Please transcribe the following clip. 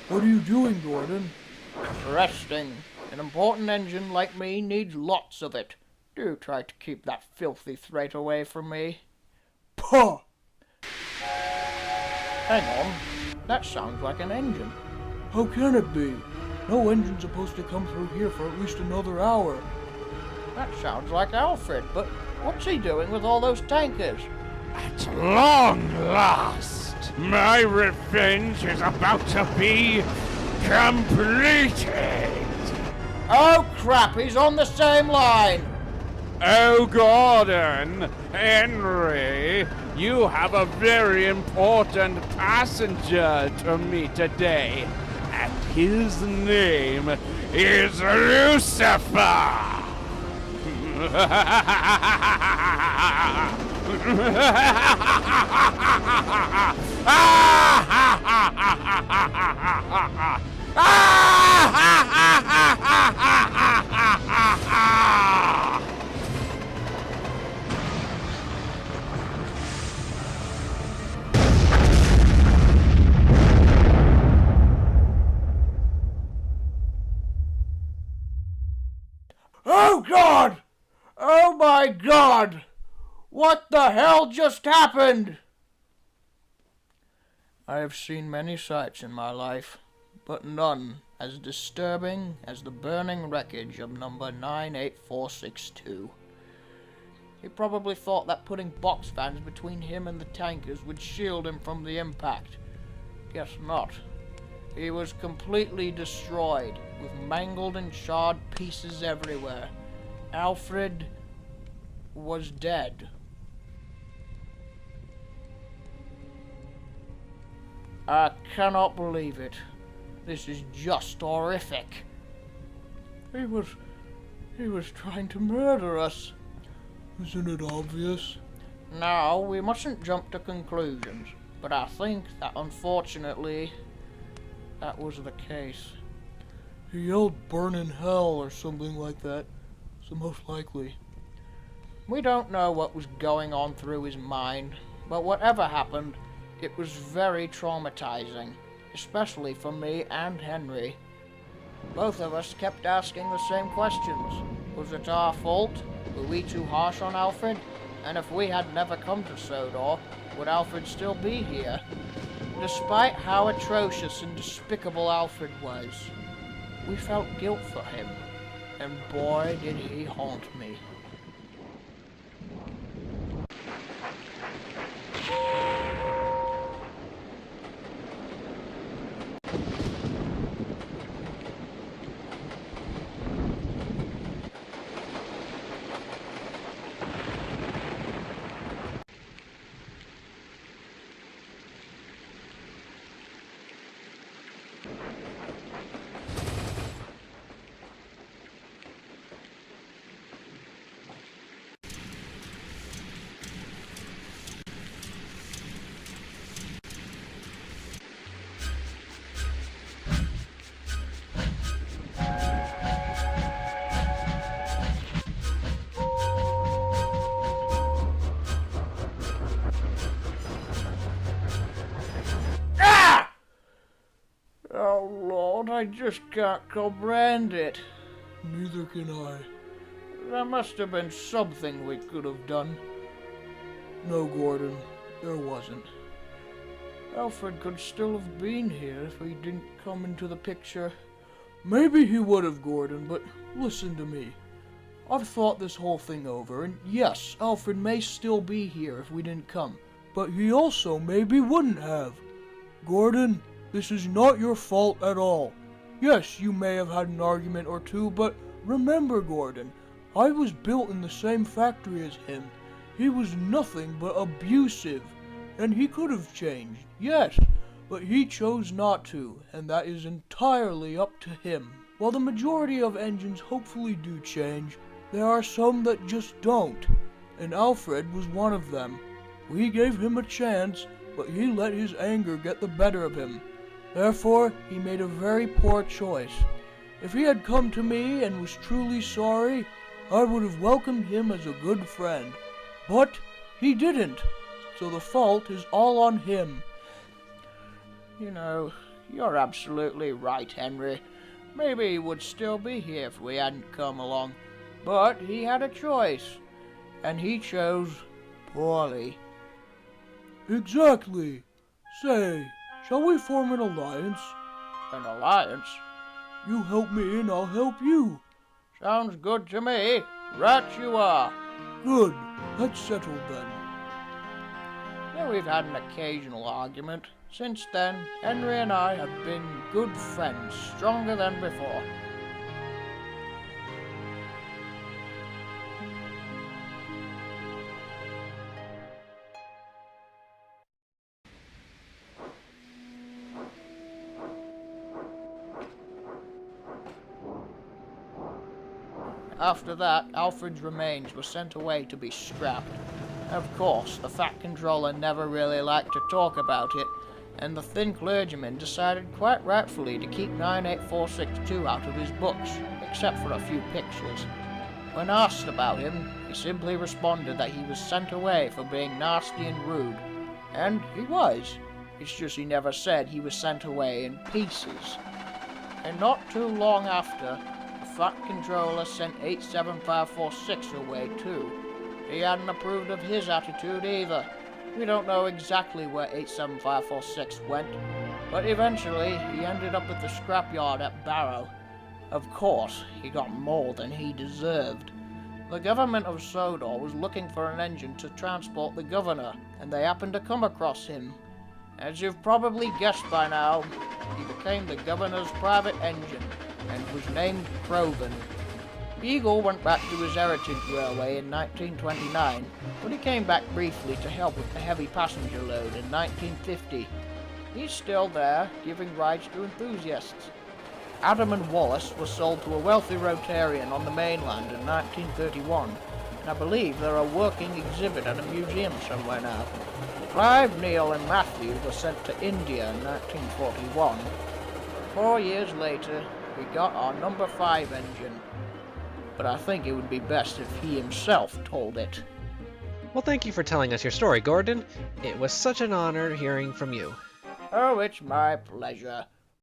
What are you doing, Gordon? Resting. An important engine like me needs lots of it. Do try to keep that filthy threat away from me. Pah! Hang on. That sounds like an engine. How can it be? No engine's supposed to come through here for at least another hour. That sounds like Alfred, but what's he doing with all those tankers? At long last, my revenge is about to be completed. Oh crap, he's on the same line! Oh, Gordon, Henry, you have a very important passenger to meet today, and his name is Lucifer! Oh God! Oh my God! What the hell just happened? I have seen many sights in my life, but none as disturbing as the burning wreckage of number 98462. He probably thought that putting box fans between him and the tankers would shield him from the impact. Guess not. He was completely destroyed, with mangled and charred pieces everywhere. Alfred was dead. I cannot believe it. This is just horrific. He was trying to murder us. Isn't it obvious? Now, we mustn't jump to conclusions, but I think that unfortunately, that was the case. He yelled burn in hell or something like that, so most likely. We don't know what was going on through his mind, but whatever happened, it was very traumatizing, especially for me and Henry. Both of us kept asking the same questions. Was it our fault? Were we too harsh on Alfred? And if we had never come to Sodor, would Alfred still be here? Despite how atrocious and despicable Alfred was, we felt guilt for him, and boy did he haunt me. Oh Lord, I just can't comprehend it. Neither can I. There must have been something we could have done. No, Gordon, there wasn't. Alfred could still have been here if he didn't come into the picture. Maybe he would have, Gordon, but listen to me. I've thought this whole thing over, and yes, Alfred may still be here if we didn't come, but he also maybe wouldn't have. Gordon, this is not your fault at all. Yes, you may have had an argument or two, but remember, Gordon, I was built in the same factory as him. He was nothing but abusive, and he could have changed, yes, but he chose not to, and that is entirely up to him. While the majority of engines hopefully do change, there are some that just don't, and Alfred was one of them. We gave him a chance, but he let his anger get the better of him. Therefore, he made a very poor choice. If he had come to me and was truly sorry, I would have welcomed him as a good friend. But he didn't, so the fault is all on him. You know, you're absolutely right, Henry. Maybe he would still be here if we hadn't come along. But he had a choice, and he chose poorly. Exactly. Say, shall we form an alliance? An alliance? You help me and I'll help you. Sounds good to me. Right you are. Good. That's settled then. Yeah, we've had an occasional argument. Since then, Henry and I have been good friends, stronger than before. After that, Alfred's remains were sent away to be scrapped. Of course, the Fat Controller never really liked to talk about it, and the Thin Clergyman decided quite rightfully to keep 98462 out of his books, except for a few pictures. When asked about him, he simply responded that he was sent away for being nasty and rude. And he was. It's just he never said he was sent away in pieces. And not too long after, the Fat Controller sent 87546 away too. He hadn't approved of his attitude either. We don't know exactly where 87546 went, but eventually he ended up at the scrapyard at Barrow. Of course, he got more than he deserved. The government of Sodor was looking for an engine to transport the governor, and they happened to come across him. As you've probably guessed by now, he became the governor's private engine, and was named Croven. Beagle went back to his heritage railway in 1929, but he came back briefly to help with the heavy passenger load in 1950. He's still there, giving rides to enthusiasts. Adam and Wallace was sold to a wealthy Rotarian on the mainland in 1931, and I believe they're a working exhibit at a museum somewhere now. Clive, Neil and Matthew were sent to India in 1941. 4 years later, we got our number 5 engine. But I think it would be best if he himself told it. Well, thank you for telling us your story, Gordon. It was such an honor hearing from you. Oh, it's my pleasure.